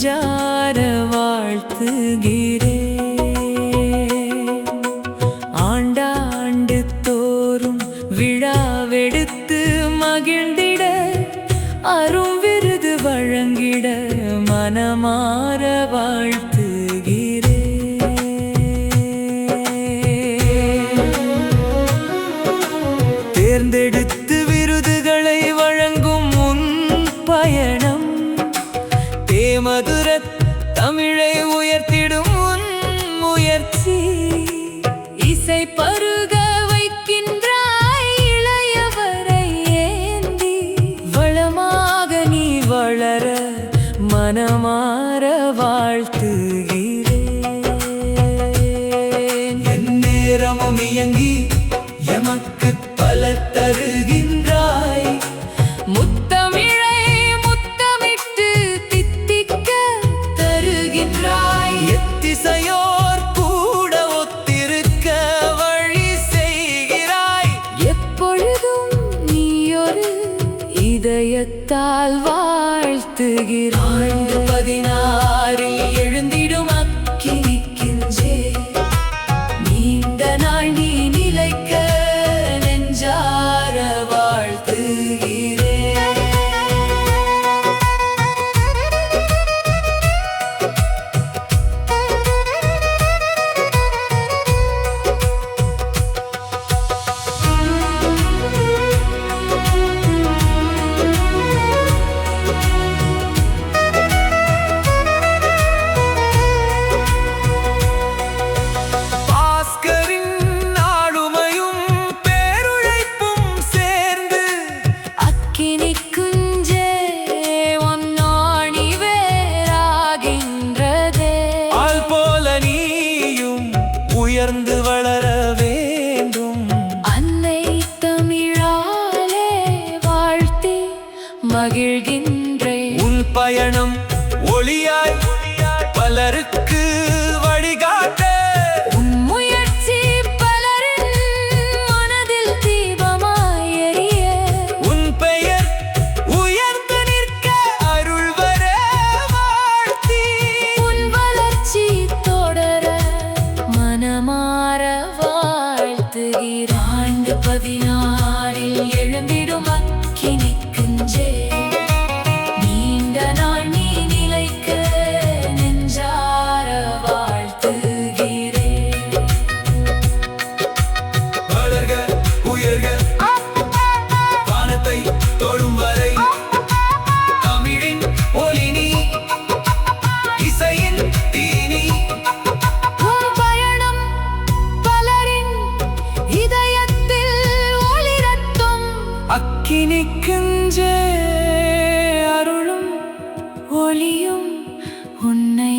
நெஞ்சார வாழ்த்துகிறேன். ஆண்டாண்டு தோறும் விழாவெடுத்து மகிழ்ந்திட அரும் விருது வழங்கிட மனமார வாழ்த்துகிறேன். தேர்ந்தெடுத்து விருதுகளை வழங்கும் உன் பயணம் தேமதுர தமிழை உயர்த்திடும் உன் முயற்சி. இசை பருக வைக்கின்றாய் இளையவரை ஏந்தி வளமாக நீ வளர மனமார வாழ்த்துகிறேன். எந்நேரமும் இயங்கி எமக்கு பல தருகின்றாய். முத்தமிழை முத்தமிட்டு தித்திக்க தருகின்றாய். எத்திசையோர் கூட ஒத்திருக்க வழி செய்கிறாய். எப்பொழுதும் நீயொரு இதயத்தால் வாழ்த்துகிறாய். 16 எழுந்திடும் அக்கினிக்கின்றே நீண்ட நாள் நீ நிலைக்க நெஞ்சார வாழ்த்துகிறேன். உயர்ந்து வளர வேண்டும். அன்னை தமிழாலே வாழ்த்தி மகிழ்கின்றேன். உன் பயணம் ஒளியாய் பலருக்கு வழிகாட்ட உன் முயற்சி பலரின் மனதில் தீபமாய் எரிய உன் பெயர் உயர்ந்து நிற்க அருள் வர வாழ்த்தி உன் வளர்ச்சி தொடர மனமார வாழ்த்துகிறேன். ஆண்டு 16 எழுந்திடும் அக்கினிக்குஞ்சே நீண்ட நாள் நீ நிலைக்க நெஞ்சார வாழ்த்துகிறேன். வளர்க உயர்க வானத்தை தொடும் வரை தமிழின் ஒளி நீ இசையின் தீனி. அக்கினிக்குஞ்சே அருளும் ஒளியும் உன்னை